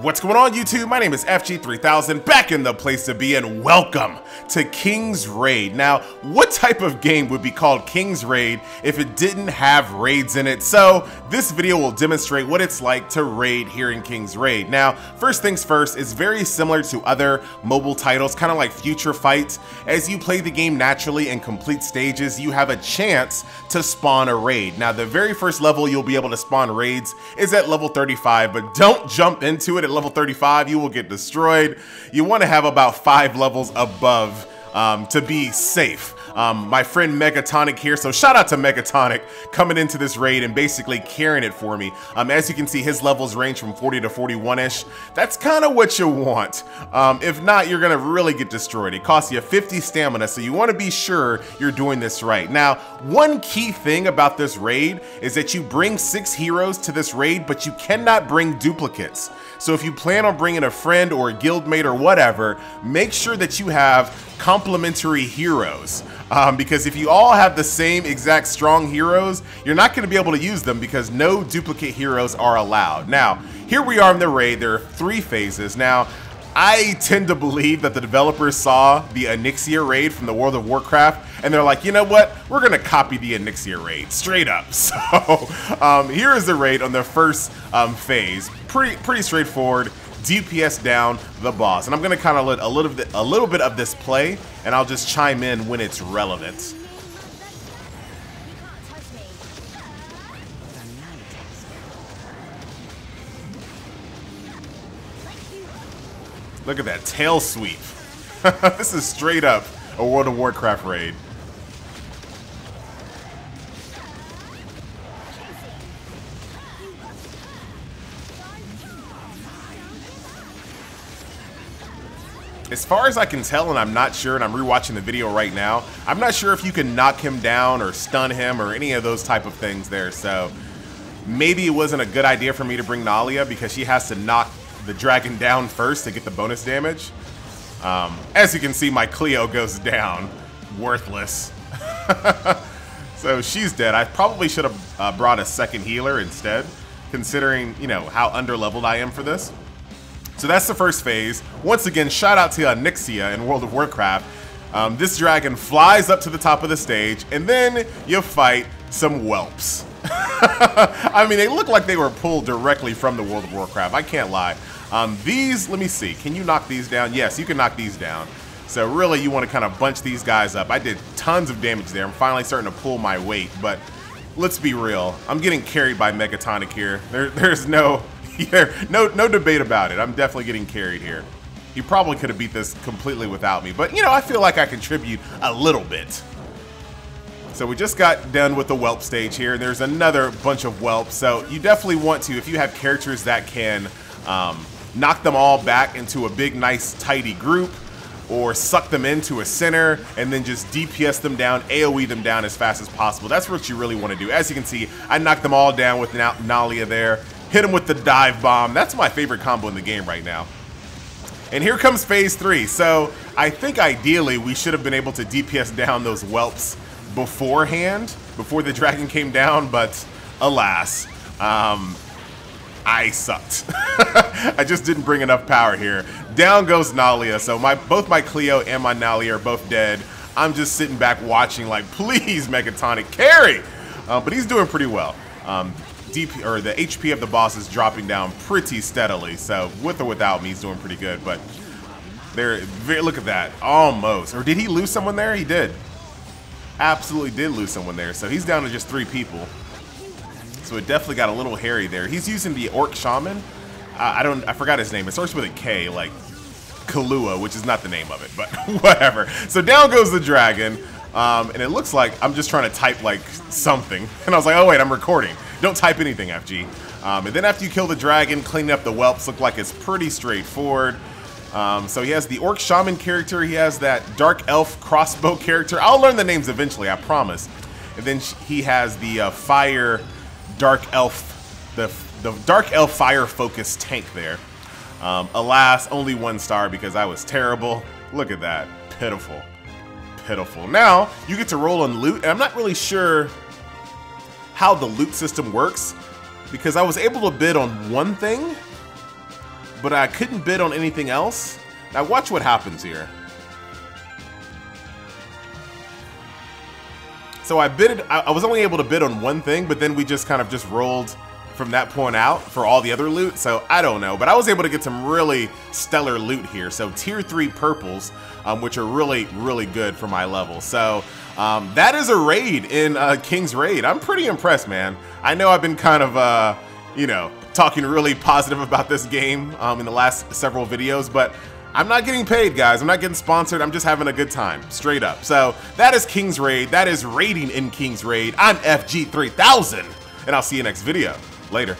What's going on, YouTube? My name is FG3000, back in the place to be, and welcome to King's Raid. Now, what type of game would be called King's Raid if it didn't have raids in it? So, this video will demonstrate what it's like to raid here in King's Raid. Now, first things first, it's very similar to other mobile titles, kind of like Future Fight. As you play the game naturally and complete stages, you have a chance to spawn a raid. Now, the very first level you'll be able to spawn raids is at level 35, but don't jump into it at level 35, you will get destroyed. You want to have about 5 levels above to be safe. My friend Megatonic here, so shout out to Megatonic coming into this raid and basically carrying it for me. As you can see, his levels range from 40 to 41-ish. That's kind of what you want. If not, you're gonna really get destroyed. It costs you 50 stamina, so you want to be sure you're doing this right. Now, one key thing about this raid is that you bring 6 heroes to this raid, but you cannot bring duplicates. So if you plan on bringing a friend or a guildmate or whatever, make sure that you have complementary heroes. Because if you all have the same exact strong heroes, you're not going to be able to use them because no duplicate heroes are allowed. Now, here we are in the raid. There are 3 phases. Now, I tend to believe that the developers saw the Leeeeeerrrooooooooyyy raid from the World of Warcraft, and they're like, you know what? We're gonna copy the Leeeeeerrrooooooyyy raid, straight up. So, here is the raid on the first phase. Pretty straightforward. DPS down the boss, and I'm gonna kind of let a little bit of this play, and I'll just chime in when it's relevant. Look at that tail sweep. This is straight up a World of Warcraft raid. As far as I can tell, and I'm not sure, and I'm rewatching the video right now, I'm not sure if you can knock him down or stun him or any of those type of things there. So maybe it wasn't a good idea for me to bring Nalia because she has to knock the dragon down first to get the bonus damage. As you can see, my Cleo goes down. Worthless. So she's dead. I probably should have brought a second healer instead, considering, you know, how underleveled I am for this. So that's the first phase. Once again, shout out to Nyxia in World of Warcraft. This dragon flies up to the top of the stage, and then you fight some whelps. I mean, they look like they were pulled directly from the World of Warcraft. I can't lie. These, let me see. Can you knock these down? Yes, you can knock these down. So really, you want to kind of bunch these guys up. I did tons of damage there. I'm finally starting to pull my weight, but let's be real. I'm getting carried by Megatonic here. There's no debate about it. I'm definitely getting carried here. He probably could have beat this completely without me, but you know, I feel like I contribute a little bit. So we just got done with the whelp stage here, and there's another bunch of whelps. So you definitely want to, if you have characters that can knock them all back into a big, nice, tidy group, or suck them into a center and then just DPS them down, AoE them down as fast as possible. That's what you really want to do. As you can see, I knocked them all down with Nalia there. Hit him with the dive bomb. That's my favorite combo in the game right now. And here comes phase 3. So I think ideally we should have been able to DPS down those whelps beforehand, before the dragon came down, but alas, I sucked. I just didn't bring enough power here. Down goes Nalia. So both my Cleo and my Nalia are both dead. I'm just sitting back watching like, please Megatonic, carry! But he's doing pretty well. The HP of the boss is dropping down pretty steadily, so with or without me, he's doing pretty good. But look at that, almost. Or did he lose someone there? He did. Absolutely did lose someone there. So he's down to just 3 people. So it definitely got a little hairy there. He's using the Orc Shaman. I forgot his name. It starts with a K, like Kalua, which is not the name of it, but whatever. So down goes the dragon. And it looks like I'm just trying to type like something. And I was like, oh wait, I'm recording. Don't type anything, FG. And then after you kill the dragon, cleaning up the whelps look like it's pretty straightforward. So he has the Orc Shaman character. He has that Dark Elf crossbow character. I'll learn the names eventually, I promise. And then he has the Fire Dark Elf, the Dark Elf Fire focused tank there. Alas, only 1 star because I was terrible. Look at that, pitiful. Pitiful. Now, you get to roll on loot, and I'm not really sure how the loot system works because I was able to bid on one thing, but I couldn't bid on anything else. Now watch what happens here. So I was only able to bid on one thing, but then we just kind of just rolled from that point out for all the other loot. So I don't know, but I was able to get some really stellar loot here. So tier 3 purples, which are really, really good for my level. So that is a raid in King's Raid. I'm pretty impressed, man. I know I've been kind of, you know, talking really positive about this game in the last several videos, but I'm not getting paid, guys. I'm not getting sponsored. I'm just having a good time, straight up. So that is King's Raid. That is raiding in King's Raid. I'm FG3000, and I'll see you next video. Later.